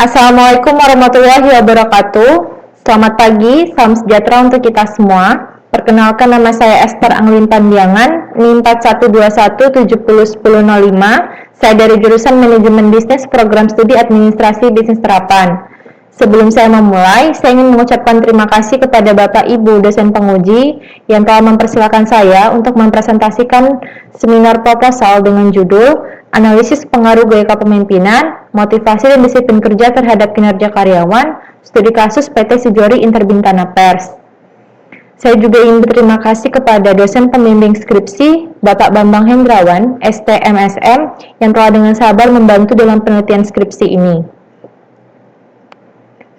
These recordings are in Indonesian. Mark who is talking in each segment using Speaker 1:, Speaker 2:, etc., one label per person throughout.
Speaker 1: Assalamualaikum warahmatullahi wabarakatuh. Selamat pagi, salam sejahtera untuk kita semua. Perkenalkan, nama saya Esther Anglin Pandiangan, NIM 4121701005. Saya dari jurusan Manajemen Bisnis Program Studi Administrasi Bisnis Terapan. Sebelum saya memulai, saya ingin mengucapkan terima kasih kepada Bapak Ibu dosen penguji yang telah mempersilahkan saya untuk mempresentasikan seminar proposal dengan judul Analisis Pengaruh Gaya Kepemimpinan, Motivasi dan Disiplin Kerja Terhadap Kinerja Karyawan, Studi Kasus PT Sijori Interbintana Pers. Saya juga ingin berterima kasih kepada dosen pembimbing skripsi, Bapak Bambang Hendrawan, STMSM, yang telah dengan sabar membantu dalam penelitian skripsi ini.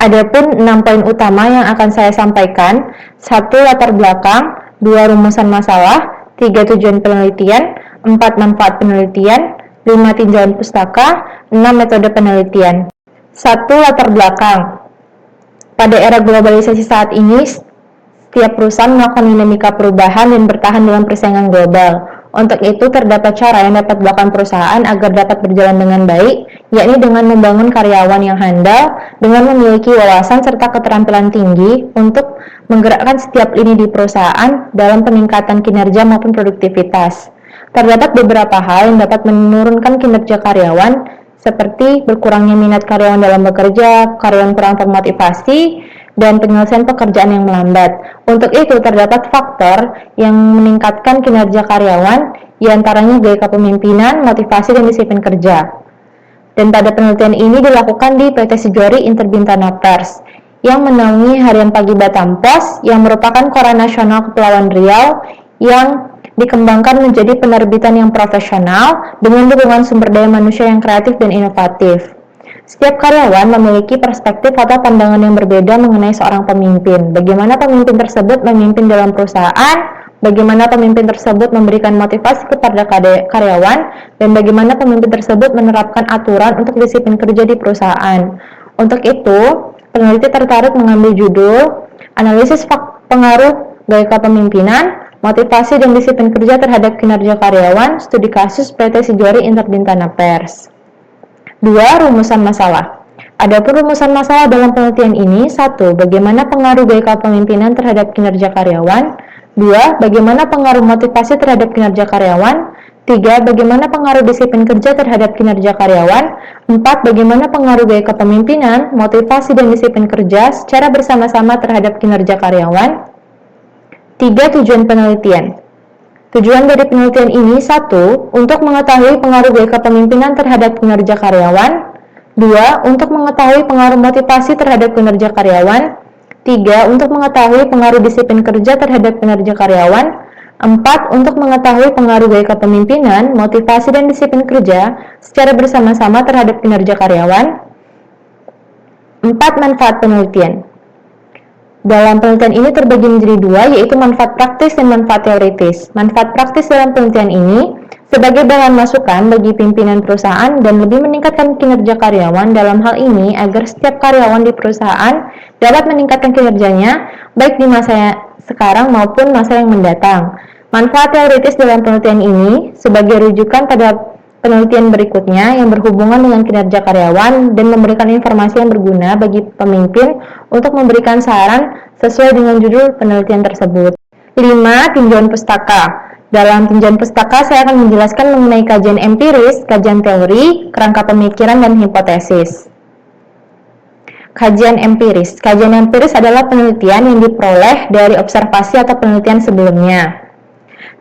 Speaker 1: Adapun 6 poin utama yang akan saya sampaikan: 1. Latar belakang, 2. Rumusan masalah, 3. Tujuan penelitian, 4. Manfaat penelitian, 5. Tinjauan pustaka, 6. Metode penelitian. 1. Latar belakang. Pada era globalisasi saat ini, setiap perusahaan melakukan dinamika perubahan dan bertahan dalam persaingan global. Untuk itu, terdapat cara yang dapat dilakukan perusahaan agar dapat berjalan dengan baik, yakni dengan membangun karyawan yang handal, dengan memiliki wawasan serta keterampilan tinggi untuk menggerakkan setiap lini di perusahaan dalam peningkatan kinerja maupun produktivitas. Terdapat beberapa hal yang dapat menurunkan kinerja karyawan, seperti berkurangnya minat karyawan dalam bekerja, karyawan kurang termotivasi, dan penyelesaian pekerjaan yang melambat. Untuk itu, terdapat faktor yang meningkatkan kinerja karyawan, diantaranya gaya kepemimpinan, motivasi, dan disiplin kerja. Dan pada penelitian ini dilakukan di PT Sijori Interbintana Pers, yang menaungi Harian Pagi Batam Pos, yang merupakan koran nasional Kepulauan Riau, yang dikembangkan menjadi penerbitan yang profesional dengan dukungan sumber daya manusia yang kreatif dan inovatif. Setiap karyawan memiliki perspektif atau pandangan yang berbeda mengenai seorang pemimpin. Bagaimana pemimpin tersebut memimpin dalam perusahaan, bagaimana pemimpin tersebut memberikan motivasi kepada karyawan, dan bagaimana pemimpin tersebut menerapkan aturan untuk disiplin kerja di perusahaan. Untuk itu, peneliti tertarik mengambil judul Analisis Pengaruh Gaya Kepemimpinan, Motivasi dan Disiplin Kerja Terhadap Kinerja Karyawan, Studi Kasus PT Sijori Interbintana Pers. 2. Rumusan masalah. Adapun rumusan masalah dalam penelitian ini: 1. Bagaimana pengaruh gaya kepemimpinan terhadap kinerja karyawan. 2. Bagaimana pengaruh motivasi terhadap kinerja karyawan. 3. Bagaimana pengaruh disiplin kerja terhadap kinerja karyawan. 4. Bagaimana pengaruh gaya kepemimpinan, motivasi, dan disiplin kerja secara bersama-sama terhadap kinerja karyawan. 3. Tujuan penelitian. Tujuan dari penelitian ini: 1. Untuk mengetahui pengaruh gaya kepemimpinan terhadap kinerja karyawan. 2. Untuk mengetahui pengaruh motivasi terhadap kinerja karyawan. 3. Untuk mengetahui pengaruh disiplin kerja terhadap kinerja karyawan. 4. Untuk mengetahui pengaruh gaya kepemimpinan, motivasi, dan disiplin kerja secara bersama-sama terhadap kinerja karyawan. 4. Manfaat penelitian. Dalam penelitian ini terbagi menjadi 2, yaitu manfaat praktis dan manfaat teoritis. Manfaat praktis dalam penelitian ini sebagai bahan masukan bagi pimpinan perusahaan dan lebih meningkatkan kinerja karyawan. Dalam hal ini, agar setiap karyawan di perusahaan dapat meningkatkan kinerjanya baik di masa sekarang maupun masa yang mendatang. Manfaat teoritis dalam penelitian ini sebagai rujukan pada penelitian berikutnya yang berhubungan dengan kinerja karyawan dan memberikan informasi yang berguna bagi pemimpin untuk memberikan saran sesuai dengan judul penelitian tersebut. 5. Tinjauan pustaka. Dalam tinjauan pustaka, saya akan menjelaskan mengenai kajian empiris, kajian teori, kerangka pemikiran, dan hipotesis. Kajian empiris. Kajian empiris adalah penelitian yang diperoleh dari observasi atau penelitian sebelumnya.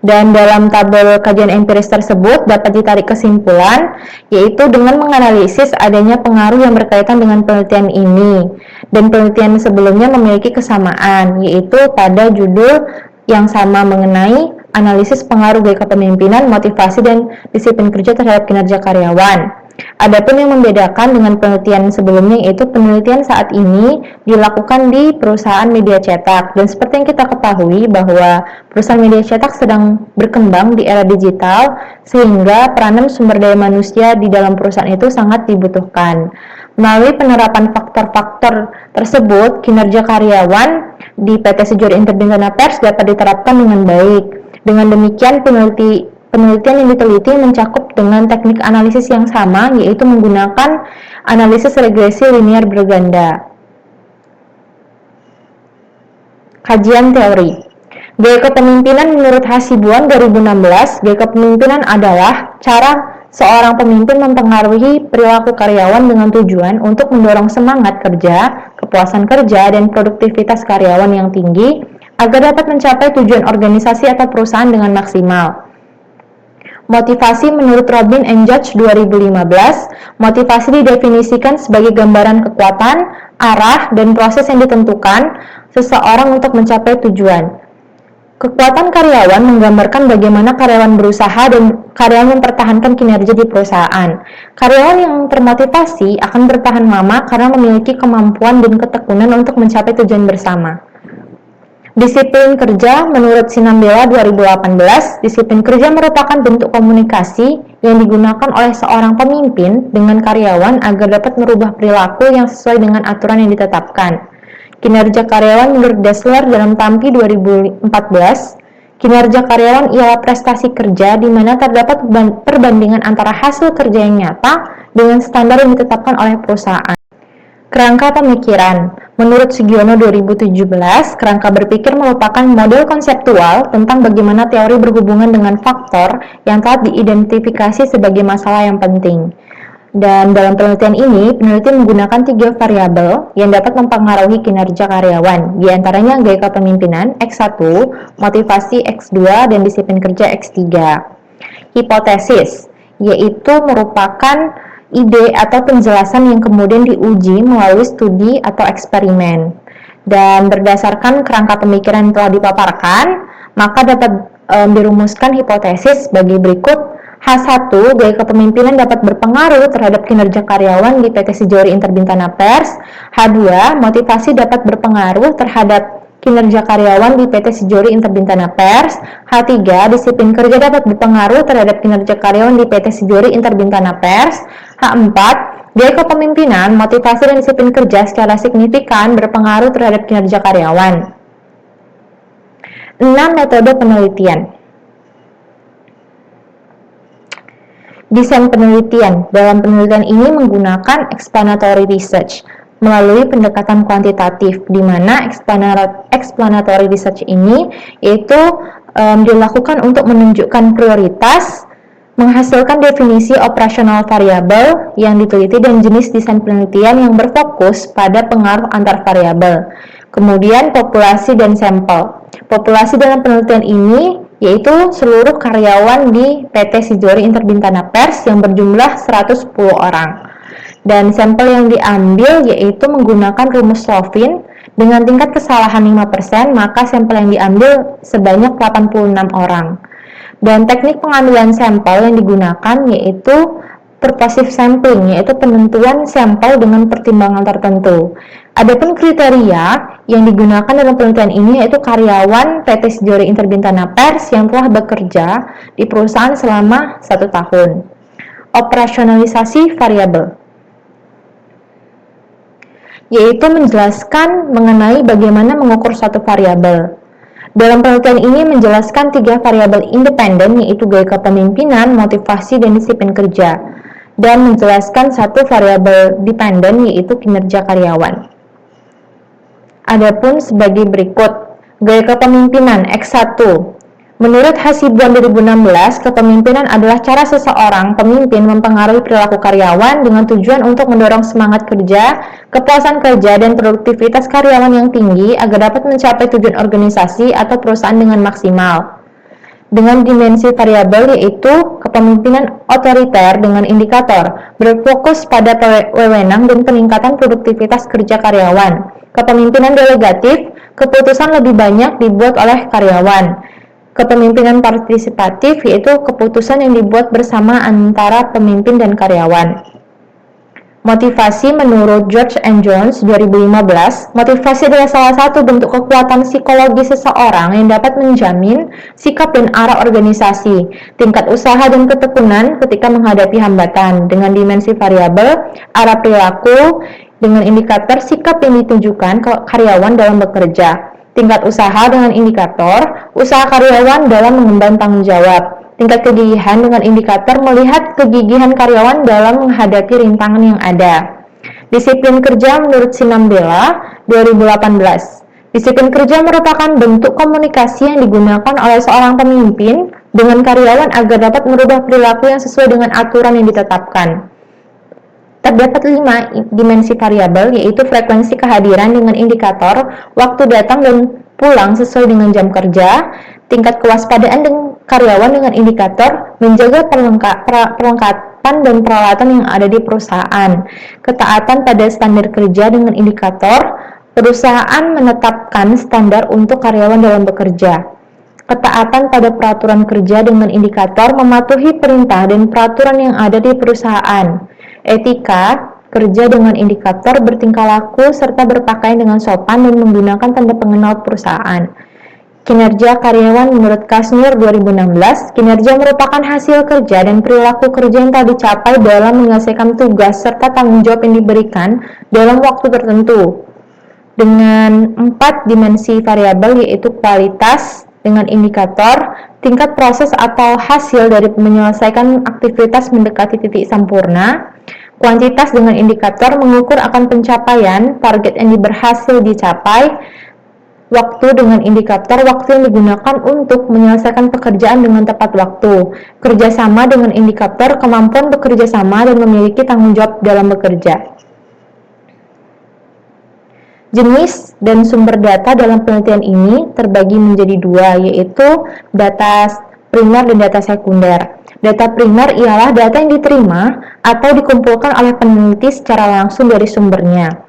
Speaker 1: Dan dalam tabel kajian empiris tersebut dapat ditarik kesimpulan, yaitu dengan menganalisis adanya pengaruh yang berkaitan dengan penelitian ini. Dan penelitian sebelumnya memiliki kesamaan, yaitu pada judul yang sama mengenai analisis pengaruh gaya kepemimpinan, motivasi, dan disiplin kerja terhadap kinerja karyawan. Adapun yang membedakan dengan penelitian sebelumnya, yaitu penelitian saat ini dilakukan di perusahaan media cetak. Dan seperti yang kita ketahui bahwa perusahaan media cetak sedang berkembang di era digital, sehingga peranan sumber daya manusia di dalam perusahaan itu sangat dibutuhkan. Melalui penerapan faktor-faktor tersebut, kinerja karyawan di PT Sijori Interbintana Pers dapat diterapkan dengan baik. Dengan demikian, peneliti Penelitian yang diteliti mencakup dengan teknik analisis yang sama, yaitu menggunakan analisis regresi linear berganda. Kajian teori. Gaya kepemimpinan menurut Hasibuan 2016, gaya kepemimpinan adalah cara seorang pemimpin mempengaruhi perilaku karyawan dengan tujuan untuk mendorong semangat kerja, kepuasan kerja, dan produktivitas karyawan yang tinggi agar dapat mencapai tujuan organisasi atau perusahaan dengan maksimal. Motivasi menurut Robin and Judge 2015, motivasi didefinisikan sebagai gambaran kekuatan, arah, dan proses yang ditentukan seseorang untuk mencapai tujuan. Kekuatan karyawan menggambarkan bagaimana karyawan berusaha dan karyawan mempertahankan kinerja di perusahaan. Karyawan yang termotivasi akan bertahan lama karena memiliki kemampuan dan ketekunan untuk mencapai tujuan bersama. Disiplin kerja menurut Sinambela 2018, disiplin kerja merupakan bentuk komunikasi yang digunakan oleh seorang pemimpin dengan karyawan agar dapat merubah perilaku yang sesuai dengan aturan yang ditetapkan. Kinerja karyawan menurut Dassler dalam Tampi 2014, kinerja karyawan ialah prestasi kerja di mana terdapat perbandingan antara hasil kerja yang nyata dengan standar yang ditetapkan oleh perusahaan. Kerangka pemikiran. Menurut Sugiono 2017, kerangka berpikir merupakan model konseptual tentang bagaimana teori berhubungan dengan faktor yang telah diidentifikasi sebagai masalah yang penting. Dan dalam penelitian ini, peneliti menggunakan 3 variabel yang dapat mempengaruhi kinerja karyawan, di antaranya gaya kepemimpinan X1, motivasi X2, dan disiplin kerja X3. Hipotesis, yaitu merupakan ide atau penjelasan yang kemudian diuji melalui studi atau eksperimen. Dan berdasarkan kerangka pemikiran yang telah dipaparkan, maka dapat dirumuskan hipotesis sebagai berikut. H1, gaya kepemimpinan dapat berpengaruh terhadap kinerja karyawan di PT Sijori Interbintana Pers. H2, motivasi dapat berpengaruh terhadap kinerja karyawan di PT Sijori Interbintana Pers. H3, disiplin kerja dapat berpengaruh terhadap kinerja karyawan di PT Sijori Interbintana Pers. H4, gaya kepemimpinan, motivasi dan disiplin kerja secara signifikan berpengaruh terhadap kinerja karyawan. 6. Metode penelitian. Desain penelitian. Dalam penelitian ini menggunakan explanatory research melalui pendekatan kuantitatif, di mana explanatory research ini yaitu dilakukan untuk menunjukkan prioritas, menghasilkan definisi operasional variabel yang diteliti dan jenis desain penelitian yang berfokus pada pengaruh antar variabel. Kemudian populasi dan sampel. Populasi dalam penelitian ini yaitu seluruh karyawan di PT Sijori Interbintana Pers yang berjumlah 110 orang. Dan sampel yang diambil yaitu menggunakan rumus Slovin dengan tingkat kesalahan 5%, maka sampel yang diambil sebanyak 86 orang. Dan teknik pengambilan sampel yang digunakan yaitu purposive sampling, yaitu penentuan sampel dengan pertimbangan tertentu. Adapun kriteria yang digunakan dalam penelitian ini yaitu karyawan PT Sijori Interbintana Pers yang telah bekerja di perusahaan selama 1 tahun. Operasionalisasi variabel, yaitu menjelaskan mengenai bagaimana mengukur suatu variabel. Dalam penelitian ini menjelaskan 3 variabel independen yaitu gaya kepemimpinan, motivasi, dan disiplin kerja, dan menjelaskan 1 variabel dependen yaitu kinerja karyawan. Adapun sebagai berikut, gaya kepemimpinan X1. Menurut Hasibuan 2016, kepemimpinan adalah cara seseorang pemimpin mempengaruhi perilaku karyawan dengan tujuan untuk mendorong semangat kerja, kepuasan kerja, dan produktivitas karyawan yang tinggi agar dapat mencapai tujuan organisasi atau perusahaan dengan maksimal. Dengan dimensi variabel yaitu kepemimpinan otoriter dengan indikator berfokus pada wewenang dan peningkatan produktivitas kerja karyawan. Kepemimpinan delegatif, keputusan lebih banyak dibuat oleh karyawan. Kepemimpinan partisipatif yaitu keputusan yang dibuat bersama antara pemimpin dan karyawan. Motivasi menurut George and Jones 2015, motivasi adalah salah satu bentuk kekuatan psikologi seseorang yang dapat menjamin sikap dan arah organisasi, tingkat usaha dan ketekunan ketika menghadapi hambatan. Dengan dimensi variabel, arah perilaku, dengan indikator sikap yang ditunjukkan ke karyawan dalam bekerja. Tingkat usaha dengan indikator usaha karyawan dalam mengemban tanggung jawab. Tingkat kegigihan dengan indikator melihat kegigihan karyawan dalam menghadapi rintangan yang ada. Disiplin kerja menurut Sinambela 2018. Disiplin kerja merupakan bentuk komunikasi yang digunakan oleh seorang pemimpin dengan karyawan agar dapat merubah perilaku yang sesuai dengan aturan yang ditetapkan. Terdapat 5 dimensi variabel, yaitu frekuensi kehadiran dengan indikator waktu datang dan pulang sesuai dengan jam kerja, tingkat kewaspadaan dengan karyawan dengan indikator menjaga perlengkapan dan peralatan yang ada di perusahaan, ketaatan pada standar kerja dengan indikator perusahaan menetapkan standar untuk karyawan dalam bekerja, ketaatan pada peraturan kerja dengan indikator mematuhi perintah dan peraturan yang ada di perusahaan, etika kerja dengan indikator bertingkah laku serta berpakaian dengan sopan dan menggunakan tanda pengenal perusahaan. Kinerja karyawan menurut Kasmir 2016, kinerja merupakan hasil kerja dan perilaku kerja yang telah dicapai dalam menyelesaikan tugas serta tanggung jawab yang diberikan dalam waktu tertentu. Dengan 4 dimensi variabel, yaitu kualitas dengan indikator tingkat proses atau hasil dari menyelesaikan aktivitas mendekati titik sempurna, kuantitas dengan indikator mengukur akan pencapaian target yang berhasil dicapai, waktu dengan indikator waktu yang digunakan untuk menyelesaikan pekerjaan dengan tepat waktu, kerjasama dengan indikator kemampuan bekerja sama dan memiliki tanggung jawab dalam bekerja. Jenis dan sumber data dalam penelitian ini terbagi menjadi 2, yaitu data primer dan data sekunder. Data primer ialah data yang diterima atau dikumpulkan oleh peneliti secara langsung dari sumbernya.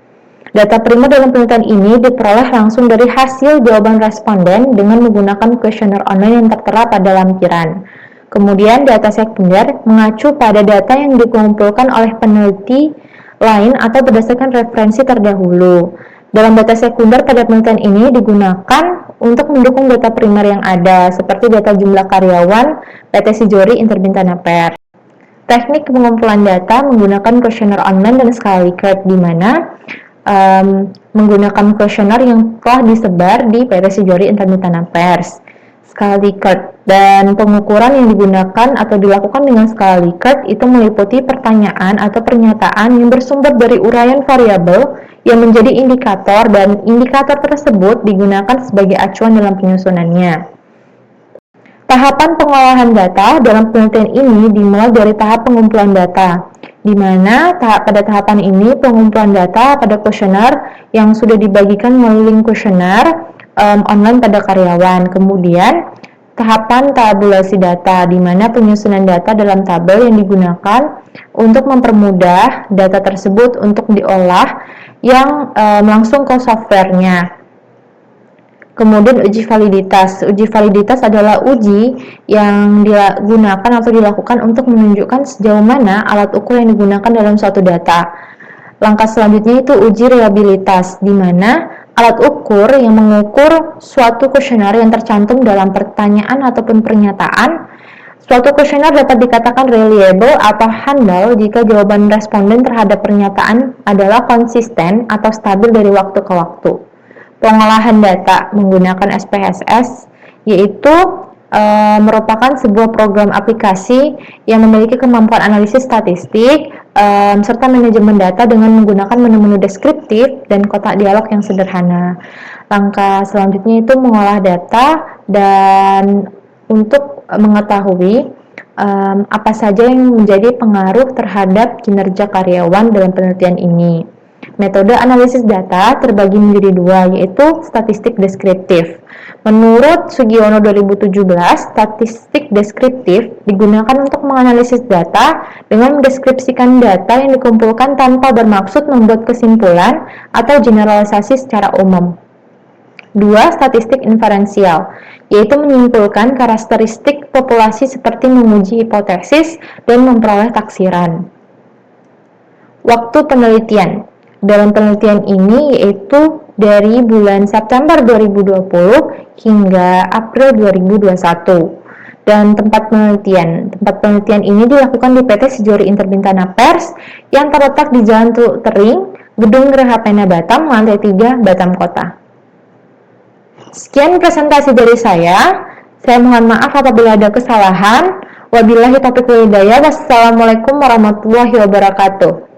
Speaker 1: Data primer dalam penelitian ini diperoleh langsung dari hasil jawaban responden dengan menggunakan kuesioner online yang tertera pada lampiran. Kemudian data sekunder mengacu pada data yang dikumpulkan oleh peneliti lain atau berdasarkan referensi terdahulu. Dalam data sekunder pada penelitian ini digunakan untuk mendukung data primer yang ada, seperti data jumlah karyawan, PT Sijori Interbintana Pers. Teknik pengumpulan data menggunakan kuesioner online dan skala Likert, di mana menggunakan kuesioner yang telah disebar di PT Sijori Interbintana Pers. Skala Likert dan pengukuran yang digunakan atau dilakukan dengan skala Likert itu meliputi pertanyaan atau pernyataan yang bersumber dari uraian variabel yang menjadi indikator, dan indikator tersebut digunakan sebagai acuan dalam penyusunannya. Tahapan pengolahan data dalam penelitian ini dimulai dari tahap pengumpulan data, di mana pada tahapan ini pengumpulan data pada kuesioner yang sudah dibagikan melalui link kuesioner online pada karyawan. Kemudian tahapan tabulasi data, di mana penyusunan data dalam tabel yang digunakan untuk mempermudah data tersebut untuk diolah yang langsung ke softwarenya. Kemudian uji validitas. Uji validitas adalah uji yang digunakan atau dilakukan untuk menunjukkan sejauh mana alat ukur yang digunakan dalam suatu data. Langkah selanjutnya itu uji reliabilitas, di mana alat ukur yang mengukur suatu kuesioner yang tercantum dalam pertanyaan ataupun pernyataan. Suatu kuesioner dapat dikatakan reliable atau handal jika jawaban responden terhadap pernyataan adalah konsisten atau stabil dari waktu ke waktu. Pengolahan data menggunakan SPSS, yaitu merupakan sebuah program aplikasi yang memiliki kemampuan analisis statistik serta manajemen data dengan menggunakan menu-menu deskriptif dan kotak dialog yang sederhana. Langkah selanjutnya itu mengolah data dan untuk mengetahui apa saja yang menjadi pengaruh terhadap kinerja karyawan dalam penelitian ini. Metode analisis data terbagi menjadi 2, yaitu statistik deskriptif. Menurut Sugiono 2017, statistik deskriptif digunakan untuk menganalisis data dengan mendeskripsikan data yang dikumpulkan tanpa bermaksud membuat kesimpulan atau generalisasi secara umum. 2. Statistik inferensial, yaitu menyimpulkan karakteristik populasi seperti menguji hipotesis dan memperoleh taksiran. Waktu penelitian. Dalam penelitian ini yaitu dari bulan September 2020 hingga April 2021. Dan tempat penelitian ini dilakukan di PT Sijori Interbintana Pers yang terletak di Jalan Teluk Tering, Gedung Geraha Pena Batam, lantai 3, Batam Kota. Sekian presentasi dari saya. Saya mohon maaf apabila ada kesalahan. Wabillahi taufiq wal hidayah. Wassalamualaikum warahmatullahi wabarakatuh.